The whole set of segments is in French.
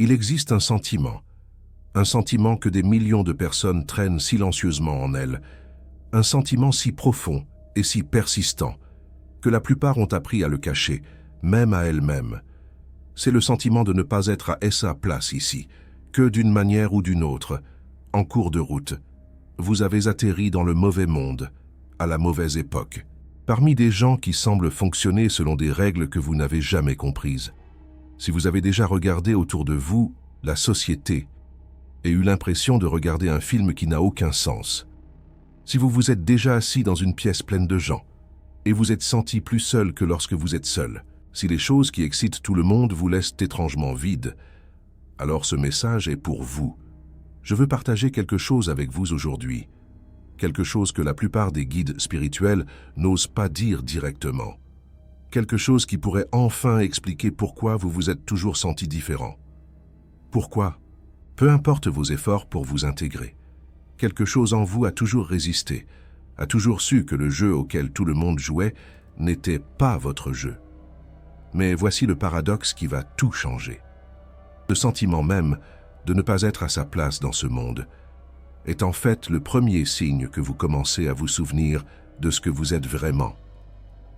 Il existe un sentiment que des millions de personnes traînent silencieusement en elles, un sentiment si profond et si persistant que la plupart ont appris à le cacher, même à elles-mêmes. C'est le sentiment de ne pas être à sa place ici, que d'une manière ou d'une autre, en cours de route, vous avez atterri dans le mauvais monde, à la mauvaise époque, parmi des gens qui semblent fonctionner selon des règles que vous n'avez jamais comprises. Si vous avez déjà regardé autour de vous la société et eu l'impression de regarder un film qui n'a aucun sens, si vous vous êtes déjà assis dans une pièce pleine de gens et vous êtes senti plus seul que lorsque vous êtes seul, si les choses qui excitent tout le monde vous laissent étrangement vide, alors ce message est pour vous. Je veux partager quelque chose avec vous aujourd'hui, quelque chose que la plupart des guides spirituels n'osent pas dire directement, quelque chose qui pourrait enfin expliquer pourquoi vous vous êtes toujours senti différent. Pourquoi? Peu importe vos efforts pour vous intégrer. Quelque chose en vous a toujours résisté, a toujours su que le jeu auquel tout le monde jouait n'était pas votre jeu. Mais voici le paradoxe qui va tout changer. Le sentiment même de ne pas être à sa place dans ce monde est en fait le premier signe que vous commencez à vous souvenir de ce que vous êtes vraiment.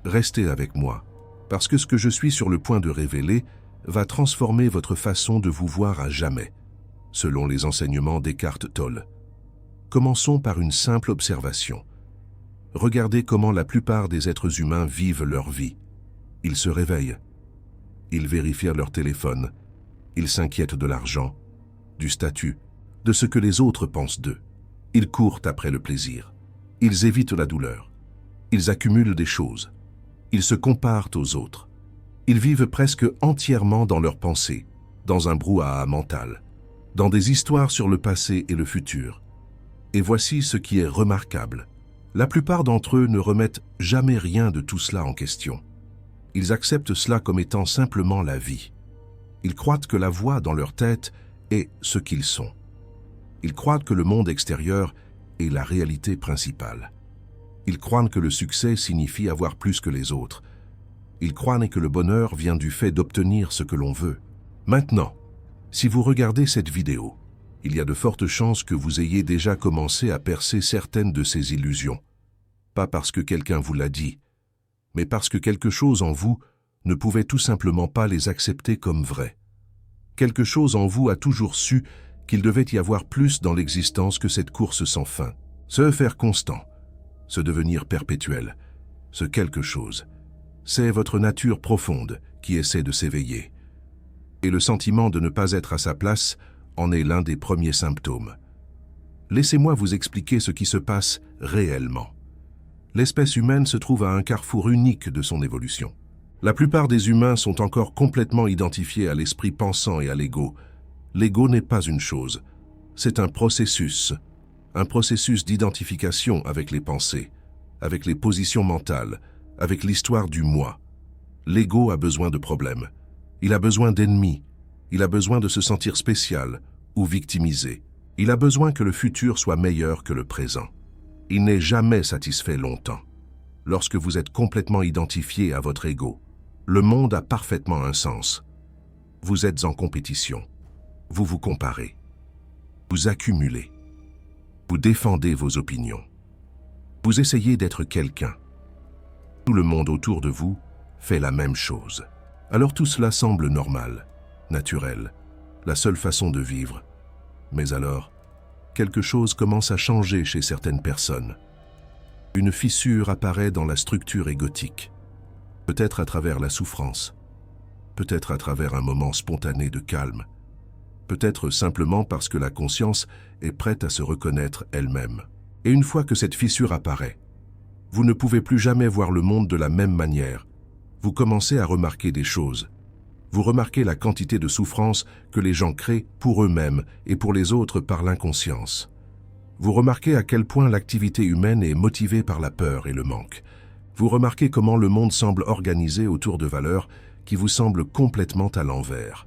Restez avec moi, parce que ce que je suis sur le point de révéler va transformer votre façon de vous voir à jamais, selon les enseignements d'Eckhart Tolle. Commençons par une simple observation. Regardez comment la plupart des êtres humains vivent leur vie. Ils se réveillent, ils vérifient leur téléphone, ils s'inquiètent de l'argent, du statut, de ce que les autres pensent d'eux. Ils courent après le plaisir, ils évitent la douleur, ils accumulent des choses, ils se comparent aux autres. Ils vivent presque entièrement dans leurs pensées, dans un brouhaha mental, dans des histoires sur le passé et le futur. Et voici ce qui est remarquable. La plupart d'entre eux ne remettent jamais rien de tout cela en question. Ils acceptent cela comme étant simplement la vie. Ils croient que la voix dans leur tête est ce qu'ils sont. Ils croient que le monde extérieur est la réalité principale. Ils croient que le succès signifie avoir plus que les autres. Ils croient que le bonheur vient du fait d'obtenir ce que l'on veut. Maintenant, si vous regardez cette vidéo, il y a de fortes chances que vous ayez déjà commencé à percer certaines de ces illusions. Pas parce que quelqu'un vous l'a dit, mais parce que quelque chose en vous ne pouvait tout simplement pas les accepter comme vraies. Quelque chose en vous a toujours su qu'il devait y avoir plus dans l'existence que cette course sans fin. Se faire constant, se devenir perpétuel, ce quelque chose. C'est votre nature profonde qui essaie de s'éveiller. Et le sentiment de ne pas être à sa place en est l'un des premiers symptômes. Laissez-moi vous expliquer ce qui se passe réellement. L'espèce humaine se trouve à un carrefour unique de son évolution. La plupart des humains sont encore complètement identifiés à l'esprit pensant et à l'ego. L'ego n'est pas une chose, c'est un processus d'identification avec les pensées, avec les positions mentales, avec l'histoire du moi. L'ego a besoin de problèmes, il a besoin d'ennemis, il a besoin de se sentir spécial ou victimisé. Il a besoin que le futur soit meilleur que le présent. Il n'est jamais satisfait longtemps. Lorsque vous êtes complètement identifié à votre ego, le monde a parfaitement un sens. Vous êtes en compétition. Vous vous comparez. Vous accumulez. Vous défendez vos opinions. Vous essayez d'être quelqu'un. Tout le monde autour de vous fait la même chose. Alors tout cela semble normal, naturel, la seule façon de vivre. Mais alors, quelque chose commence à changer chez certaines personnes. Une fissure apparaît dans la structure égotique, peut-être à travers la souffrance, peut-être à travers un moment spontané de calme, peut-être simplement parce que la conscience est prête à se reconnaître elle-même. Et une fois que cette fissure apparaît, vous ne pouvez plus jamais voir le monde de la même manière. Vous commencez à remarquer des choses. Vous remarquez la quantité de souffrance que les gens créent pour eux-mêmes et pour les autres par l'inconscience. Vous remarquez à quel point l'activité humaine est motivée par la peur et le manque. Vous remarquez comment le monde semble organisé autour de valeurs qui vous semblent complètement à l'envers.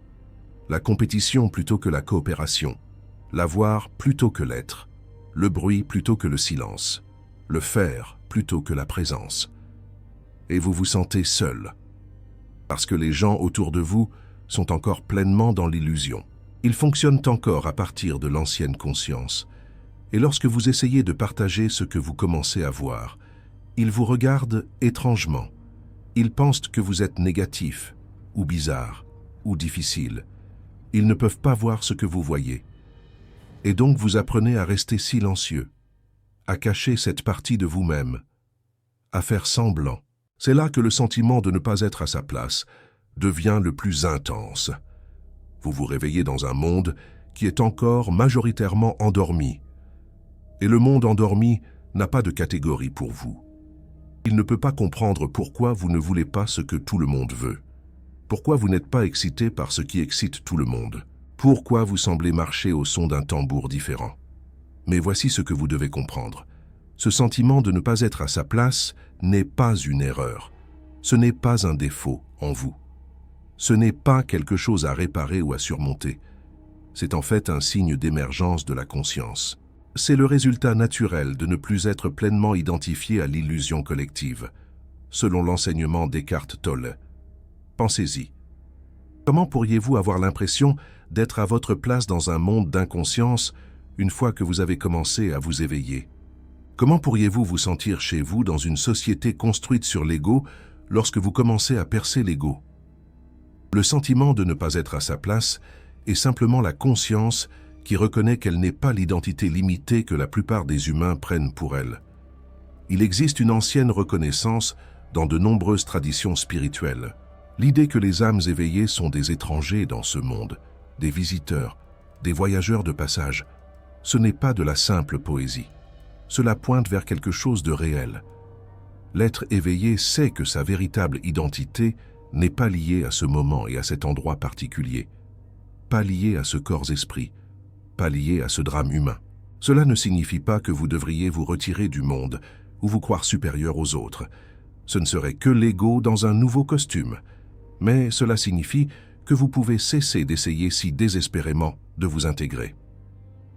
La compétition plutôt que la coopération, l'avoir plutôt que l'être, le bruit plutôt que le silence, le faire plutôt que la présence. Et vous vous sentez seul, parce que les gens autour de vous sont encore pleinement dans l'illusion. Ils fonctionnent encore à partir de l'ancienne conscience. Et lorsque vous essayez de partager ce que vous commencez à voir, ils vous regardent étrangement. Ils pensent que vous êtes négatif, ou bizarre, ou difficile. Ils ne peuvent pas voir ce que vous voyez. Et donc vous apprenez à rester silencieux, à cacher cette partie de vous-même, à faire semblant. C'est là que le sentiment de ne pas être à sa place devient le plus intense. Vous vous réveillez dans un monde qui est encore majoritairement endormi. Et le monde endormi n'a pas de catégorie pour vous. Il ne peut pas comprendre pourquoi vous ne voulez pas ce que tout le monde veut. Pourquoi vous n'êtes pas excité par ce qui excite tout le monde. Pourquoi vous semblez marcher au son d'un tambour différent. Mais voici ce que vous devez comprendre. Ce sentiment de ne pas être à sa place n'est pas une erreur. Ce n'est pas un défaut en vous. Ce n'est pas quelque chose à réparer ou à surmonter. C'est en fait un signe d'émergence de la conscience. C'est le résultat naturel de ne plus être pleinement identifié à l'illusion collective, selon l'enseignement d'Eckhart Tolle. Pensez-y. Comment pourriez-vous avoir l'impression d'être à votre place dans un monde d'inconscience une fois que vous avez commencé à vous éveiller? Comment pourriez-vous vous sentir chez vous dans une société construite sur l'ego lorsque vous commencez à percer l'ego? Le sentiment de ne pas être à sa place est simplement la conscience qui reconnaît qu'elle n'est pas l'identité limitée que la plupart des humains prennent pour elle. Il existe une ancienne reconnaissance dans de nombreuses traditions spirituelles. L'idée que les âmes éveillées sont des étrangers dans ce monde, des visiteurs, des voyageurs de passage, ce n'est pas de la simple poésie. Cela pointe vers quelque chose de réel. L'être éveillé sait que sa véritable identité n'est pas liée à ce moment et à cet endroit particulier, pas liée à ce corps-esprit, pas liée à ce drame humain. Cela ne signifie pas que vous devriez vous retirer du monde ou vous croire supérieur aux autres. Ce ne serait que l'ego dans un nouveau costume. Mais cela signifie que vous pouvez cesser d'essayer si désespérément de vous intégrer.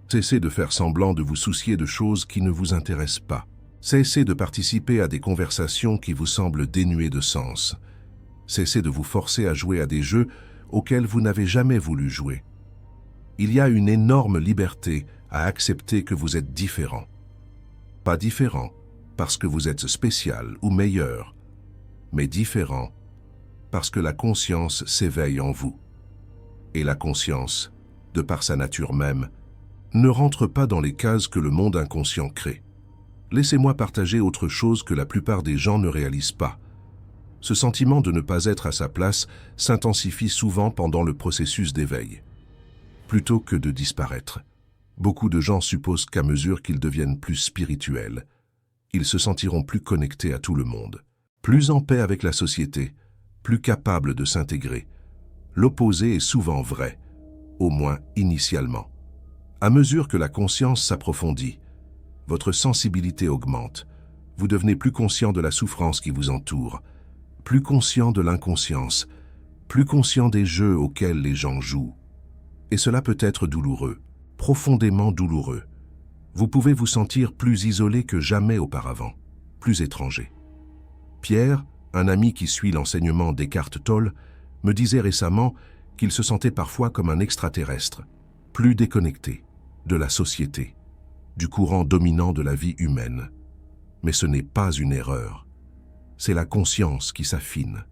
Cessez de faire semblant de vous soucier de choses qui ne vous intéressent pas. Cessez de participer à des conversations qui vous semblent dénuées de sens. Cessez de vous forcer à jouer à des jeux auxquels vous n'avez jamais voulu jouer. Il y a une énorme liberté à accepter que vous êtes différent. Pas différent parce que vous êtes spécial ou meilleur, mais différent parce que la conscience s'éveille en vous. Et la conscience, de par sa nature même, ne rentre pas dans les cases que le monde inconscient crée. Laissez-moi partager autre chose que la plupart des gens ne réalisent pas. Ce sentiment de ne pas être à sa place s'intensifie souvent pendant le processus d'éveil. Plutôt que de disparaître, beaucoup de gens supposent qu'à mesure qu'ils deviennent plus spirituels, ils se sentiront plus connectés à tout le monde, plus en paix avec la société, plus capables de s'intégrer. L'opposé est souvent vrai, au moins initialement. À mesure que la conscience s'approfondit, votre sensibilité augmente, vous devenez plus conscient de la souffrance qui vous entoure, plus conscient de l'inconscience, plus conscient des jeux auxquels les gens jouent. Et cela peut être douloureux, profondément douloureux. Vous pouvez vous sentir plus isolé que jamais auparavant, plus étranger. Pierre, un ami qui suit l'enseignement d'Eckhart Tolle, me disait récemment qu'il se sentait parfois comme un extraterrestre, plus déconnecté de la société, du courant dominant de la vie humaine. Mais ce n'est pas une erreur. C'est la conscience qui s'affine,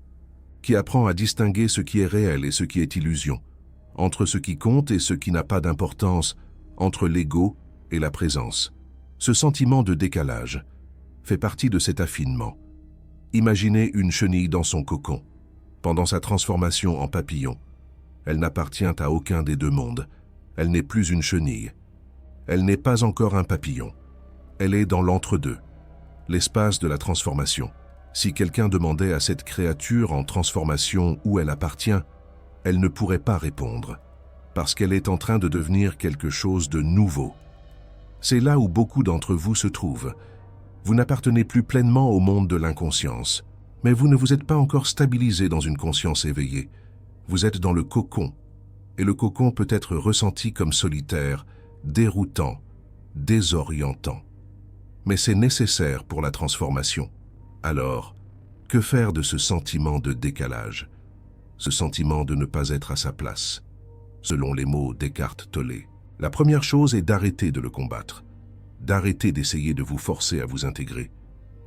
qui apprend à distinguer ce qui est réel et ce qui est illusion, entre ce qui compte et ce qui n'a pas d'importance, entre l'ego et la présence. Ce sentiment de décalage fait partie de cet affinement. Imaginez une chenille dans son cocon, pendant sa transformation en papillon. Elle n'appartient à aucun des deux mondes. Elle n'est plus une chenille. Elle n'est pas encore un papillon. Elle est dans l'entre-deux, l'espace de la transformation. Si quelqu'un demandait à cette créature en transformation où elle appartient, elle ne pourrait pas répondre, parce qu'elle est en train de devenir quelque chose de nouveau. C'est là où beaucoup d'entre vous se trouvent. Vous n'appartenez plus pleinement au monde de l'inconscience, mais vous ne vous êtes pas encore stabilisé dans une conscience éveillée. Vous êtes dans le cocon, et le cocon peut être ressenti comme solitaire, déroutant, désorientant. Mais c'est nécessaire pour la transformation. Alors, que faire de ce sentiment de décalage, ce sentiment de ne pas être à sa place, selon les mots d'Eckhart Tolle. La première chose est d'arrêter de le combattre, d'arrêter d'essayer de vous forcer à vous intégrer,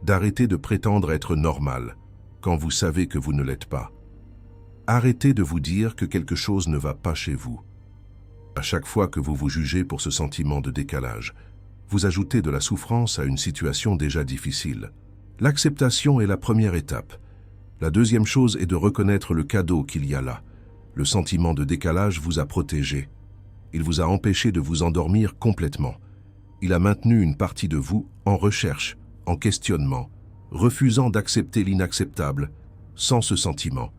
d'arrêter de prétendre être normal quand vous savez que vous ne l'êtes pas. Arrêtez de vous dire que quelque chose ne va pas chez vous. À chaque fois que vous vous jugez pour ce sentiment de décalage, vous ajoutez de la souffrance à une situation déjà difficile. L'acceptation est la première étape. La deuxième chose est de reconnaître le cadeau qu'il y a là. Le sentiment de décalage vous a protégé. Il vous a empêché de vous endormir complètement. Il a maintenu une partie de vous en recherche, en questionnement, refusant d'accepter l'inacceptable. Sans ce sentiment,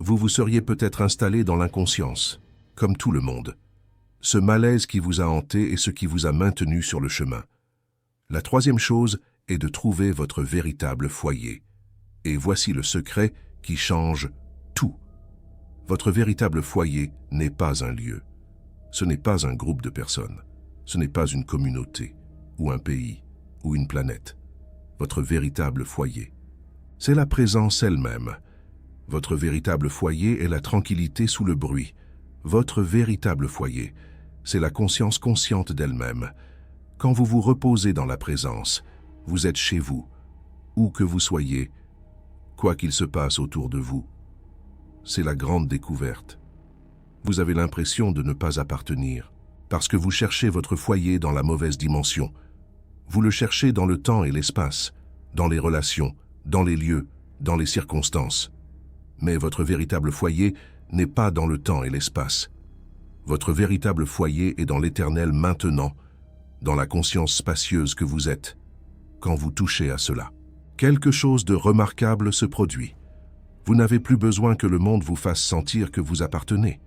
vous vous seriez peut-être installé dans l'inconscience, comme tout le monde. Ce malaise qui vous a hanté est ce qui vous a maintenu sur le chemin. La troisième chose est de trouver votre véritable foyer. Et voici le secret qui change tout. Votre véritable foyer n'est pas un lieu. Ce n'est pas un groupe de personnes. Ce n'est pas une communauté, ou un pays, ou une planète. Votre véritable foyer, c'est la présence elle-même. Votre véritable foyer est la tranquillité sous le bruit. Votre véritable foyer, c'est la conscience consciente d'elle-même. Quand vous vous reposez dans la présence, vous êtes chez vous, où que vous soyez, quoi qu'il se passe autour de vous. C'est la grande découverte. Vous avez l'impression de ne pas appartenir, parce que vous cherchez votre foyer dans la mauvaise dimension. Vous le cherchez dans le temps et l'espace, dans les relations, dans les lieux, dans les circonstances. Mais votre véritable foyer n'est pas dans le temps et l'espace. Votre véritable foyer est dans l'éternel maintenant, dans la conscience spacieuse que vous êtes. Quand vous touchez à cela, quelque chose de remarquable se produit. Vous n'avez plus besoin que le monde vous fasse sentir que vous appartenez.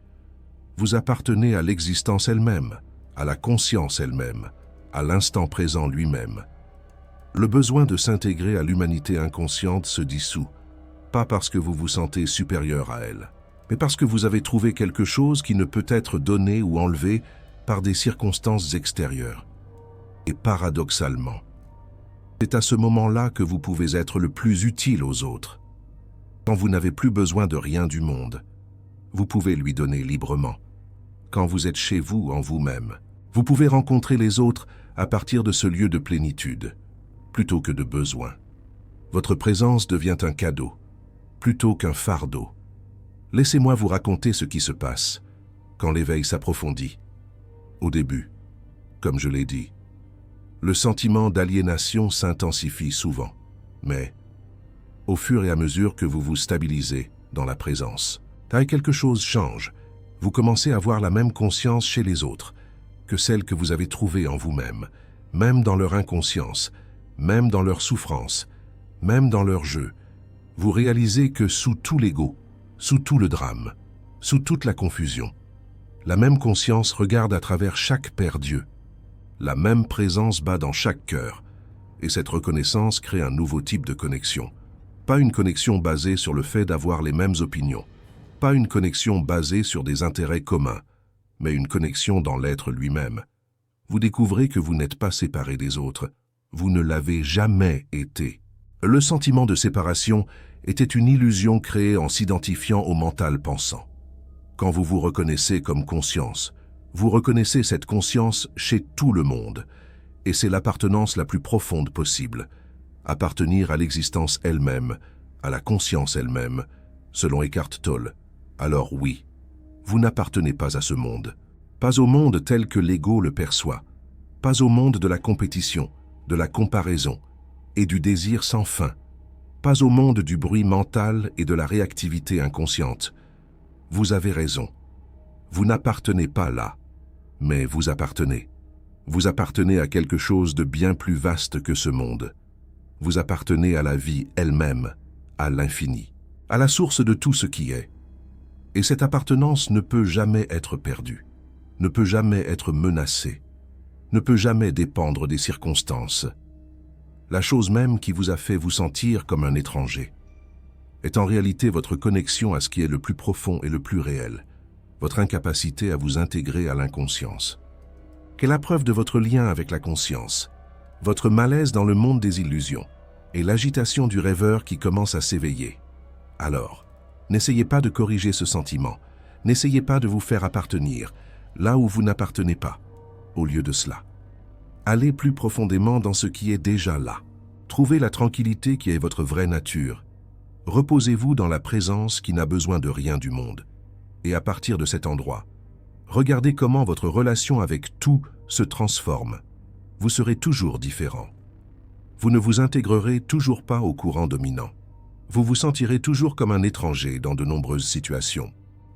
Vous appartenez à l'existence elle-même, à la conscience elle-même, à l'instant présent lui-même. Le besoin de s'intégrer à l'humanité inconsciente se dissout, pas parce que vous vous sentez supérieur à elle, mais parce que vous avez trouvé quelque chose qui ne peut être donné ou enlevé par des circonstances extérieures. Et paradoxalement, c'est à ce moment-là que vous pouvez être le plus utile aux autres. Quand vous n'avez plus besoin de rien du monde, vous pouvez lui donner librement. Quand vous êtes chez vous, en vous-même, vous pouvez rencontrer les autres à partir de ce lieu de plénitude, plutôt que de besoin. Votre présence devient un cadeau, plutôt qu'un fardeau. Laissez-moi vous raconter ce qui se passe quand l'éveil s'approfondit. Au début, comme je l'ai dit, le sentiment d'aliénation s'intensifie souvent, mais au fur et à mesure que vous vous stabilisez dans la présence, quelque chose change. Vous commencez à avoir la même conscience chez les autres que celle que vous avez trouvée en vous-même, même dans leur inconscience, même dans leur souffrance, même dans leur jeu. Vous réalisez que sous tout l'ego, sous tout le drame, sous toute la confusion, la même conscience regarde à travers chaque Père Dieu. La même présence bat dans chaque cœur, et cette reconnaissance crée un nouveau type de connexion. Pas une connexion basée sur le fait d'avoir les mêmes opinions, pas une connexion basée sur des intérêts communs, mais une connexion dans l'être lui-même. Vous découvrez que vous n'êtes pas séparé des autres, vous ne l'avez jamais été. Le sentiment de séparation était une illusion créée en s'identifiant au mental pensant. Quand vous vous reconnaissez comme conscience, vous reconnaissez cette conscience chez tout le monde, et c'est l'appartenance la plus profonde possible. Appartenir à l'existence elle-même, à la conscience elle-même, selon Eckhart Tolle. Alors oui, vous n'appartenez pas à ce monde, pas au monde tel que l'ego le perçoit, pas au monde de la compétition, de la comparaison et du désir sans fin, pas au monde du bruit mental et de la réactivité inconsciente. Vous avez raison, vous n'appartenez pas là, mais vous appartenez. Vous appartenez à quelque chose de bien plus vaste que ce monde. Vous appartenez à la vie elle-même, à l'infini, à la source de tout ce qui est. Et cette appartenance ne peut jamais être perdue, ne peut jamais être menacée, ne peut jamais dépendre des circonstances. La chose même qui vous a fait vous sentir comme un étranger est en réalité votre connexion à ce qui est le plus profond et le plus réel, votre incapacité à vous intégrer à l'inconscience. Qu'est la preuve de votre lien avec la conscience, votre malaise dans le monde des illusions et l'agitation du rêveur qui commence à s'éveiller. Alors, n'essayez pas de corriger ce sentiment, N'essayez pas de vous faire appartenir, là où vous n'appartenez pas. Au lieu de cela, allez plus profondément dans ce qui est déjà là. Trouvez la tranquillité qui est votre vraie nature. Reposez-vous dans la présence qui n'a besoin de rien du monde. Et à partir de cet endroit, regardez comment votre relation avec tout se transforme. Vous serez toujours différent. Vous ne vous intégrerez toujours pas au courant dominant. Vous vous sentirez toujours comme un étranger dans de nombreuses situations.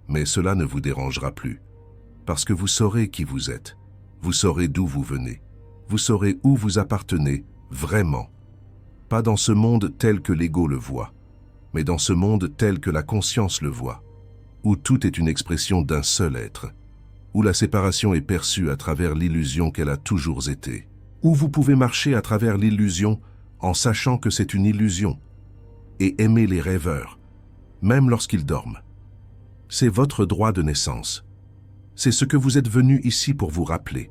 Mais cela ne vous dérangera plus. Parce que vous saurez qui vous êtes. Vous saurez d'où vous venez. Vous saurez où vous appartenez, vraiment. Pas dans ce monde tel que l'ego le voit, mais dans ce monde tel que la conscience le voit, où tout est une expression d'un seul être, où la séparation est perçue à travers l'illusion qu'elle a toujours été, où vous pouvez marcher à travers l'illusion en sachant que c'est une illusion, et aimer les rêveurs, même lorsqu'ils dorment. C'est votre droit de naissance. C'est ce que vous êtes venu ici pour vous rappeler.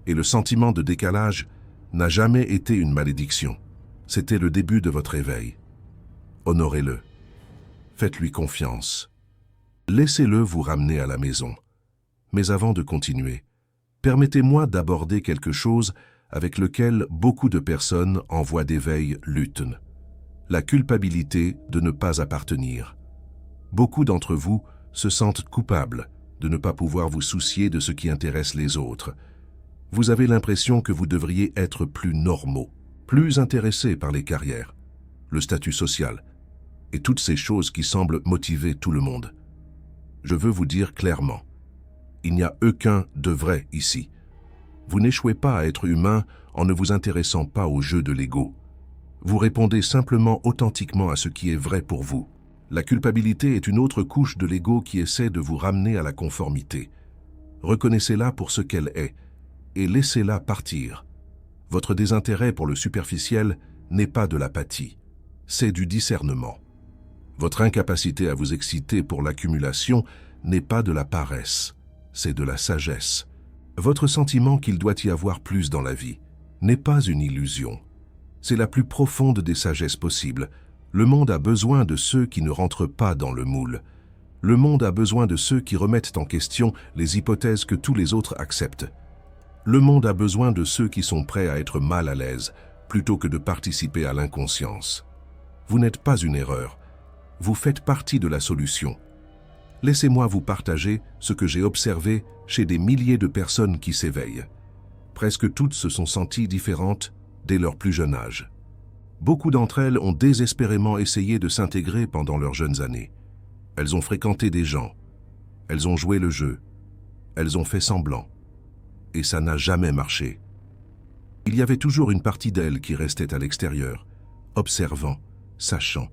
Et le sentiment de décalage n'a jamais été une malédiction. C'était le début de votre éveil. Honorez-le. Faites-lui confiance. Laissez-le vous ramener à la maison. Mais avant de continuer, permettez-moi d'aborder quelque chose avec lequel beaucoup de personnes en voie d'éveil luttent. La culpabilité de ne pas appartenir. Beaucoup d'entre vous se sentent coupables de ne pas pouvoir vous soucier de ce qui intéresse les autres. Vous avez l'impression que vous devriez être plus normaux, plus intéressés par les carrières, le statut social et toutes ces choses qui semblent motiver tout le monde. Je veux vous dire clairement, il n'y a aucun de vrai ici. Vous n'échouez pas à être humain en ne vous intéressant pas au jeu de l'ego. Vous répondez simplement authentiquement à ce qui est vrai pour vous. La culpabilité est une autre couche de l'ego qui essaie de vous ramener à la conformité. Reconnaissez-la pour ce qu'elle est et laissez-la partir. Votre désintérêt pour le superficiel n'est pas de l'apathie, c'est du discernement. Votre incapacité à vous exciter pour l'accumulation n'est pas de la paresse, c'est de la sagesse. Votre sentiment qu'il doit y avoir plus dans la vie n'est pas une illusion. C'est la plus profonde des sagesses possibles. Le monde a besoin de ceux qui ne rentrent pas dans le moule. Le monde a besoin de ceux qui remettent en question les hypothèses que tous les autres acceptent. Le monde a besoin de ceux qui sont prêts à être mal à l'aise, plutôt que de participer à l'inconscience. Vous n'êtes pas une erreur. Vous faites partie de la solution. Laissez-moi vous partager ce que j'ai observé chez des milliers de personnes qui s'éveillent. Presque toutes se sont senties différentes dès leur plus jeune âge. Beaucoup d'entre elles ont désespérément essayé de s'intégrer pendant leurs jeunes années. Elles ont fréquenté des gens. Elles ont joué le jeu. Elles ont fait semblant. Et ça n'a jamais marché. Il y avait toujours une partie d'elles qui restait à l'extérieur, observant, sachant.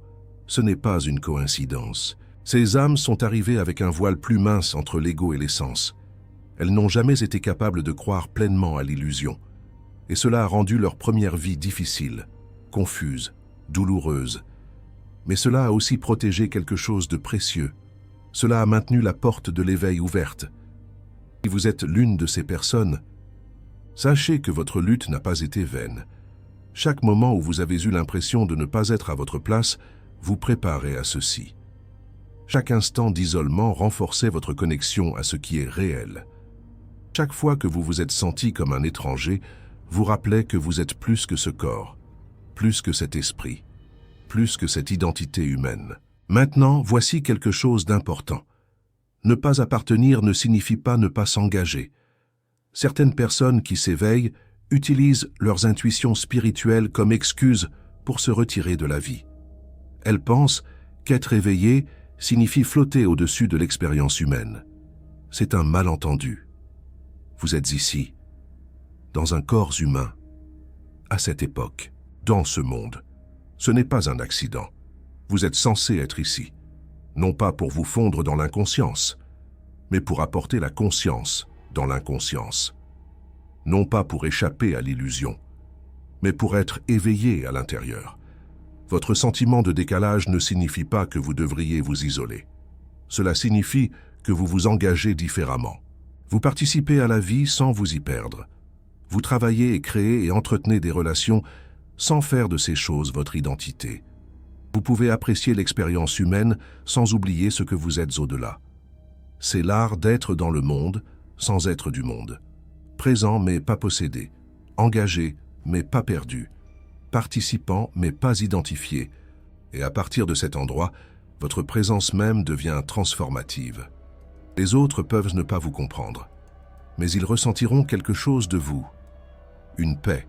Ce n'est pas une coïncidence. Ces âmes sont arrivées avec un voile plus mince entre l'ego et l'essence. Elles n'ont jamais été capables de croire pleinement à l'illusion. Et cela a rendu leur première vie difficile, confuse, douloureuse. Mais cela a aussi protégé quelque chose de précieux. Cela a maintenu la porte de l'éveil ouverte. Si vous êtes l'une de ces personnes, sachez que votre lutte n'a pas été vaine. Chaque moment où vous avez eu l'impression de ne pas être à votre place, vous préparez à ceci. Chaque instant d'isolement renforçait votre connexion à ce qui est réel. Chaque fois que vous vous êtes senti comme un étranger, vous rappelait que vous êtes plus que ce corps, plus que cet esprit, plus que cette identité humaine. Maintenant, voici quelque chose d'important. Ne pas appartenir ne signifie pas ne pas s'engager. Certaines personnes qui s'éveillent utilisent leurs intuitions spirituelles comme excuse pour se retirer de la vie. Elles pensent qu'être éveillé signifie flotter au-dessus de l'expérience humaine. C'est un malentendu. Vous êtes ici, dans un corps humain, à cette époque, dans ce monde. Ce n'est pas un accident. Vous êtes censé être ici, non pas pour vous fondre dans l'inconscience, mais pour apporter la conscience dans l'inconscience. Non pas pour échapper à l'illusion, mais pour être éveillé à l'intérieur. Votre sentiment de décalage ne signifie pas que vous devriez vous isoler. Cela signifie que vous vous engagez différemment. Vous participez à la vie sans vous y perdre. Vous travaillez et créez et entretenez des relations sans faire de ces choses votre identité. Vous pouvez apprécier l'expérience humaine sans oublier ce que vous êtes au-delà. C'est l'art d'être dans le monde sans être du monde. Présent mais pas possédé. Engagé mais pas perdu. Participant mais pas identifié. Et à partir de cet endroit, votre présence même devient transformative. Les autres peuvent ne pas vous comprendre, mais ils ressentiront quelque chose de vous. Une paix,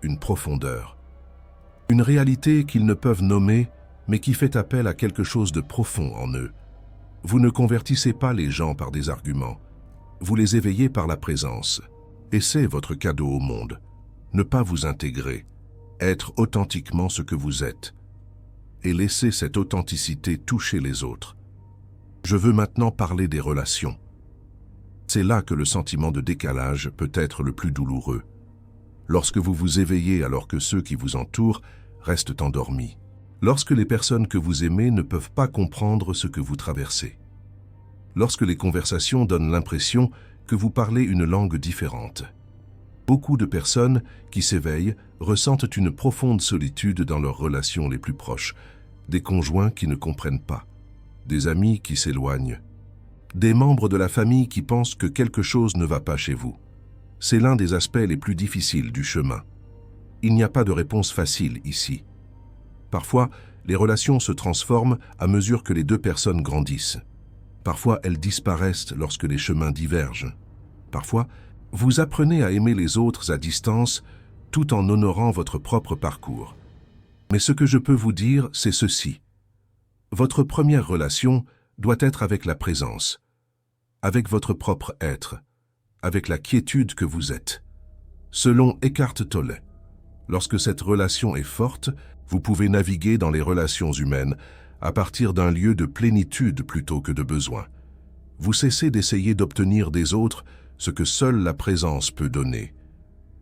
une profondeur, une réalité qu'ils ne peuvent nommer, mais qui fait appel à quelque chose de profond en eux. Vous ne convertissez pas les gens par des arguments, vous les éveillez par la présence. Et c'est votre cadeau au monde. Ne pas vous intégrer, être authentiquement ce que vous êtes, et laisser cette authenticité toucher les autres. Je veux maintenant parler des relations. C'est là que le sentiment de décalage peut être le plus douloureux. Lorsque vous vous éveillez alors que ceux qui vous entourent restent endormis. Lorsque les personnes que vous aimez ne peuvent pas comprendre ce que vous traversez. Lorsque les conversations donnent l'impression que vous parlez une langue différente. Beaucoup de personnes qui s'éveillent ressentent une profonde solitude dans leurs relations les plus proches, des conjoints qui ne comprennent pas, des amis qui s'éloignent, des membres de la famille qui pensent que quelque chose ne va pas chez vous. C'est l'un des aspects les plus difficiles du chemin. Il n'y a pas de réponse facile ici. Parfois, les relations se transforment à mesure que les deux personnes grandissent. Parfois, elles disparaissent lorsque les chemins divergent. Parfois, vous apprenez à aimer les autres à distance tout en honorant votre propre parcours. Mais ce que je peux vous dire, c'est ceci. Votre première relation doit être avec la présence, avec votre propre être, avec la quiétude que vous êtes. Selon Eckhart Tolle, lorsque cette relation est forte, vous pouvez naviguer dans les relations humaines à partir d'un lieu de plénitude plutôt que de besoin. Vous cessez d'essayer d'obtenir des autres ce que seule la présence peut donner.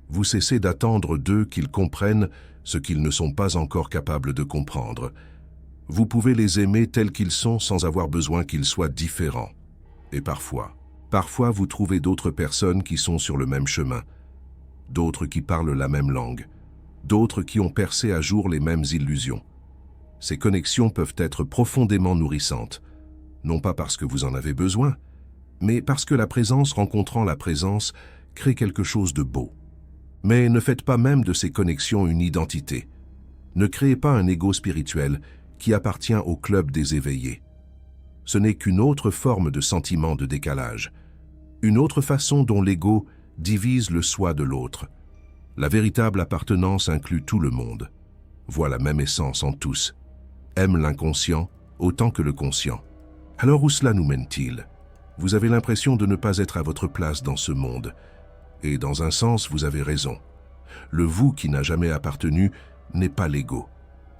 Vous cessez d'attendre d'eux qu'ils comprennent ce qu'ils ne sont pas encore capables de comprendre. Vous pouvez les aimer tels qu'ils sont sans avoir besoin qu'ils soient différents. Et parfois vous trouvez d'autres personnes qui sont sur le même chemin, d'autres qui parlent la même langue, d'autres qui ont percé à jour les mêmes illusions. Ces connexions peuvent être profondément nourrissantes, non pas parce que vous en avez besoin, mais parce que la présence rencontrant la présence crée quelque chose de beau. Mais ne faites pas même de ces connexions une identité. Ne créez pas un ego spirituel qui appartient au club des éveillés. Ce n'est qu'une autre forme de sentiment de décalage, une autre façon dont l'ego divise le soi de l'autre. La véritable appartenance inclut tout le monde, voit la même essence en tous, aime l'inconscient autant que le conscient. Alors où cela nous mène-t-il ? Vous avez l'impression de ne pas être à votre place dans ce monde. Et dans un sens, vous avez raison. Le vous qui n'a jamais appartenu n'est pas l'ego.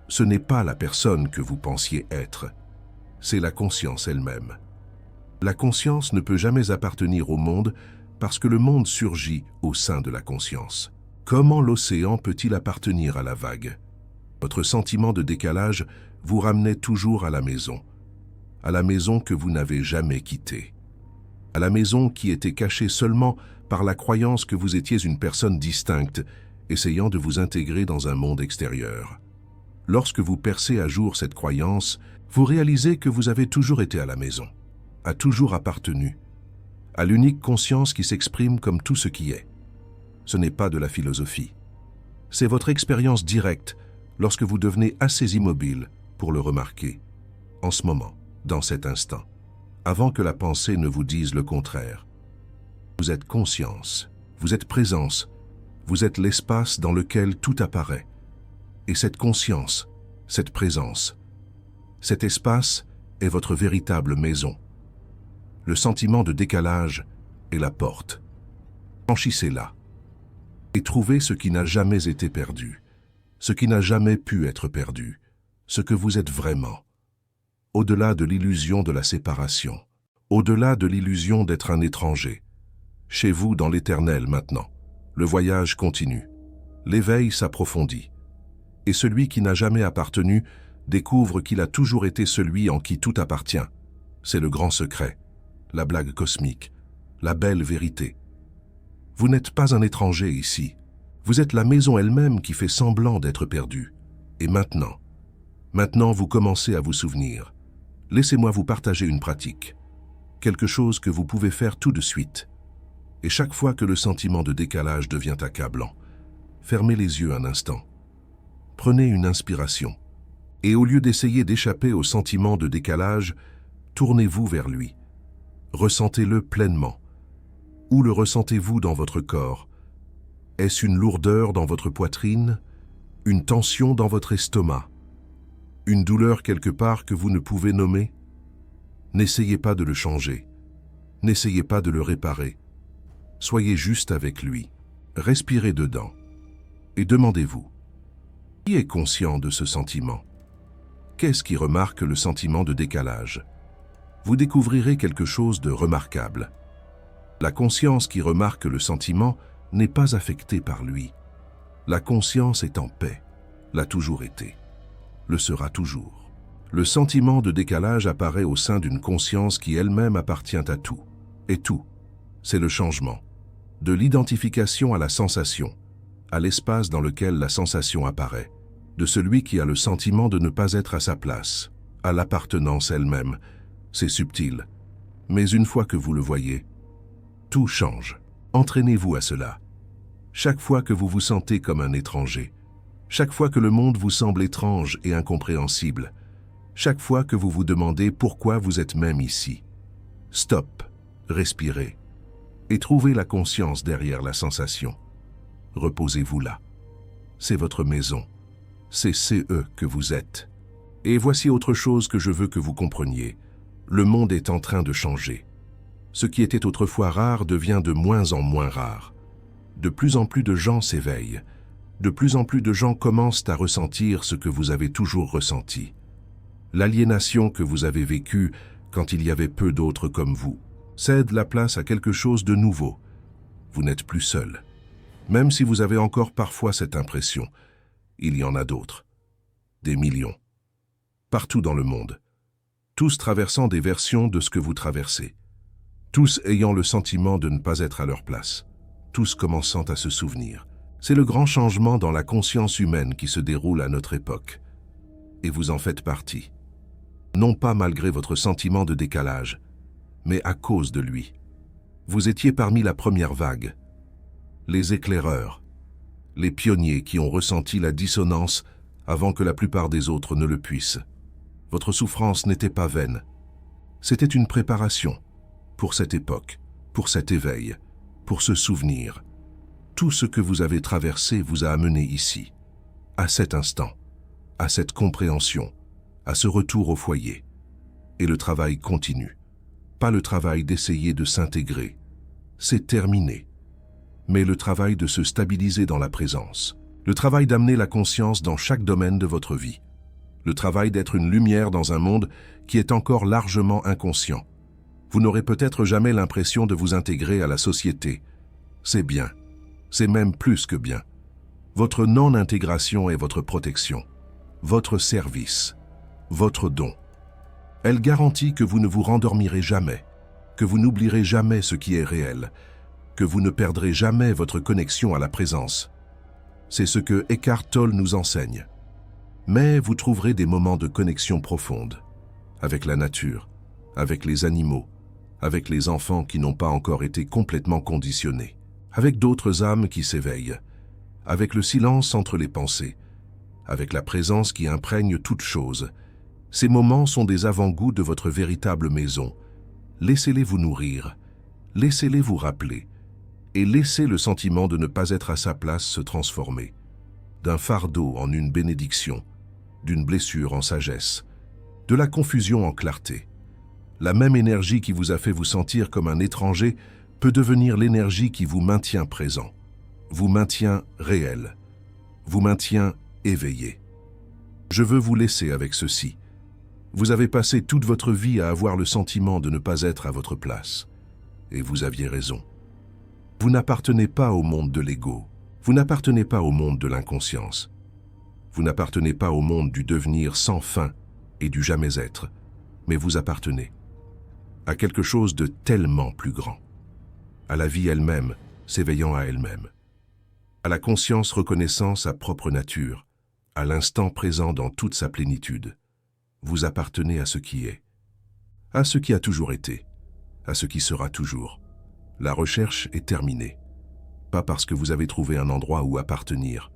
Ce n'est pas la personne que vous pensiez être. C'est la conscience elle-même. La conscience ne peut jamais appartenir au monde parce que le monde surgit au sein de la conscience. Comment l'océan peut-il appartenir à la vague ? Votre sentiment de décalage vous ramenait toujours à la maison que vous n'avez jamais quittée, à la maison qui était cachée seulement par la croyance que vous étiez une personne distincte, essayant de vous intégrer dans un monde extérieur. Lorsque vous percez à jour cette croyance, vous réalisez que vous avez toujours été à la maison, a toujours appartenu, à l'unique conscience qui s'exprime comme tout ce qui est. Ce n'est pas de la philosophie. C'est votre expérience directe lorsque vous devenez assez immobile pour le remarquer, en ce moment, dans cet instant, avant que la pensée ne vous dise le contraire. Vous êtes conscience, vous êtes présence, vous êtes l'espace dans lequel tout apparaît. Et cette conscience, cette présence, cet espace est votre véritable maison. Le sentiment de décalage est la porte. Franchissez-la et trouvez ce qui n'a jamais été perdu, ce qui n'a jamais pu être perdu, ce que vous êtes vraiment. Au-delà de l'illusion de la séparation, au-delà de l'illusion d'être un étranger. Chez vous dans l'éternel maintenant, le voyage continue, l'éveil s'approfondit, et celui qui n'a jamais appartenu découvre qu'il a toujours été celui en qui tout appartient. C'est le grand secret, la blague cosmique, la belle vérité. Vous n'êtes pas un étranger ici, vous êtes la maison elle-même qui fait semblant d'être perdue. Et maintenant vous commencez à vous souvenir. Laissez-moi vous partager une pratique. quelque chose que vous pouvez faire tout de suite. Et chaque fois que le sentiment de décalage devient accablant, fermez les yeux un instant. Prenez une inspiration. Et au lieu d'essayer d'échapper au sentiment de décalage, tournez-vous vers lui. Ressentez-le pleinement. Où le ressentez-vous dans votre corps? Est-ce une lourdeur dans votre poitrine? Une tension dans votre estomac? Une douleur quelque part que vous ne pouvez nommer? N'essayez pas de le changer. N'essayez pas de le réparer. Soyez juste avec lui. Respirez dedans. Et demandez-vous, qui est conscient de ce sentiment? Qu'est-ce qui remarque le sentiment de décalage? Vous découvrirez quelque chose de remarquable. La conscience qui remarque le sentiment n'est pas affectée par lui. La conscience est en paix, l'a toujours été, le sera toujours. Le sentiment de décalage apparaît au sein d'une conscience qui elle-même appartient à tout. Et tout, c'est le changement. De l'identification à la sensation, à l'espace dans lequel la sensation apparaît, de celui qui a le sentiment de ne pas être à sa place, à l'appartenance elle-même. C'est subtil, mais une fois que vous le voyez, tout change. Entraînez-vous à cela. Chaque fois que vous vous sentez comme un étranger, chaque fois que le monde vous semble étrange et incompréhensible, chaque fois que vous vous demandez pourquoi vous êtes même ici, stop, respirez et trouvez la conscience derrière la sensation. Reposez-vous là. C'est votre maison. C'est CE que vous êtes. Et voici autre chose que je veux que vous compreniez. Le monde est en train de changer. Ce qui était autrefois rare devient de moins en moins rare. De plus en plus de gens s'éveillent. De plus en plus de gens commencent à ressentir ce que vous avez toujours ressenti. L'aliénation que vous avez vécue quand il y avait peu d'autres comme vous cède la place à quelque chose de nouveau. Vous n'êtes plus seul. Même si vous avez encore parfois cette impression, il y en a d'autres. Des millions. Partout dans le monde. Tous traversant des versions de ce que vous traversez. Tous ayant le sentiment de ne pas être à leur place. Tous commençant à se souvenir. C'est le grand changement dans la conscience humaine qui se déroule à notre époque. Et vous en faites partie. Non pas malgré votre sentiment de décalage, mais à cause de lui. Vous étiez parmi la première vague. Les éclaireurs. Les pionniers qui ont ressenti la dissonance avant que la plupart des autres ne le puissent. Votre souffrance n'était pas vaine. C'était une préparation pour cette époque, pour cet éveil, pour ce souvenir. Tout ce que vous avez traversé vous a amené ici, à cet instant, à cette compréhension, à ce retour au foyer. Et le travail continue. Pas le travail d'essayer de s'intégrer. C'est terminé. Mais le travail de se stabiliser dans la présence. Le travail d'amener la conscience dans chaque domaine de votre vie. Le travail d'être une lumière dans un monde qui est encore largement inconscient. Vous n'aurez peut-être jamais l'impression de vous intégrer à la société. C'est bien. C'est même plus que bien. Votre non-intégration est votre protection. Votre service. Votre don. Elle garantit que vous ne vous rendormirez jamais, que vous n'oublierez jamais ce qui est réel, que vous ne perdrez jamais votre connexion à la présence. C'est ce que Eckhart Tolle nous enseigne. Mais vous trouverez des moments de connexion profonde, avec la nature, avec les animaux, avec les enfants qui n'ont pas encore été complètement conditionnés, avec d'autres âmes qui s'éveillent, avec le silence entre les pensées, avec la présence qui imprègne toute chose. Ces moments sont des avant-goûts de votre véritable maison. Laissez-les vous nourrir, laissez-les vous rappeler, et laissez le sentiment de ne pas être à sa place se transformer, d'un fardeau en une bénédiction, d'une blessure en sagesse, de la confusion en clarté. La même énergie qui vous a fait vous sentir comme un étranger peut devenir l'énergie qui vous maintient présent, vous maintient réel, vous maintient éveillé. Je veux vous laisser avec ceci. Vous avez passé toute votre vie à avoir le sentiment de ne pas être à votre place. Et vous aviez raison. Vous n'appartenez pas au monde de l'ego. Vous n'appartenez pas au monde de l'inconscience. Vous n'appartenez pas au monde du devenir sans fin et du jamais-être. Mais vous appartenez à quelque chose de tellement plus grand. À la vie elle-même, s'éveillant à elle-même. À la conscience reconnaissant sa propre nature, à l'instant présent dans toute sa plénitude. Vous appartenez à ce qui est, à ce qui a toujours été, à ce qui sera toujours. La recherche est terminée. Pas parce que vous avez trouvé un endroit où appartenir,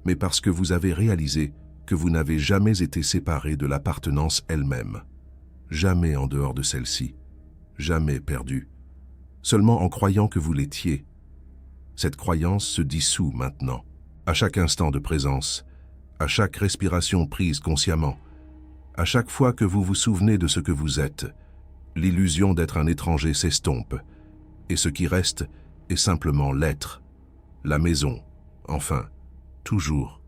mais parce que vous avez réalisé que vous n'avez jamais été séparé de l'appartenance elle-même. Jamais en dehors de celle-ci. Jamais perdu. Seulement en croyant que vous l'étiez. Cette croyance se dissout maintenant, à chaque instant de présence, à chaque respiration prise consciemment, à chaque fois que vous vous souvenez de ce que vous êtes. L'illusion d'être un étranger s'estompe, et ce qui reste est simplement l'être, la maison, enfin, toujours.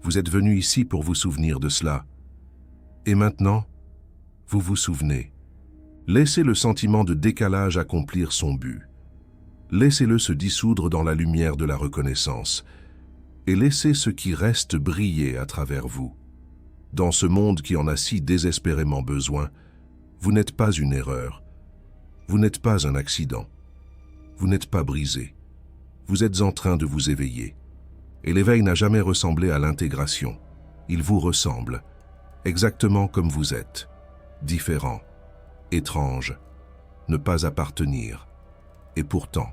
Vous êtes venu ici pour vous souvenir de cela. Et maintenant, vous vous souvenez. Laissez le sentiment de décalage accomplir son but. Laissez-le se dissoudre dans la lumière de la reconnaissance, et laissez ce qui reste briller à travers vous. Dans ce monde qui en a si désespérément besoin, vous n'êtes pas une erreur. Vous n'êtes pas un accident. Vous n'êtes pas brisé. Vous êtes en train de vous éveiller. Et l'éveil n'a jamais ressemblé à l'intégration. Il vous ressemble, exactement comme vous êtes. Différent, étrange, ne pas appartenir. Et pourtant,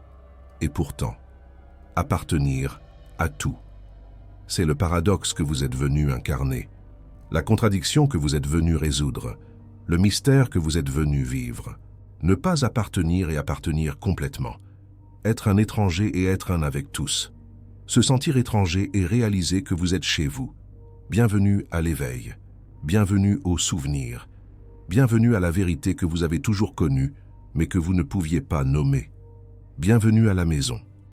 appartenir à tout. C'est le paradoxe que vous êtes venu incarner, la contradiction que vous êtes venu résoudre, le mystère que vous êtes venu vivre. Ne pas appartenir et appartenir complètement. Être un étranger et être un avec tous. Se sentir étranger et réaliser que vous êtes chez vous. Bienvenue à l'éveil. Bienvenue au souvenir. Bienvenue à la vérité que vous avez toujours connue, mais que vous ne pouviez pas nommer. Bienvenue à la maison.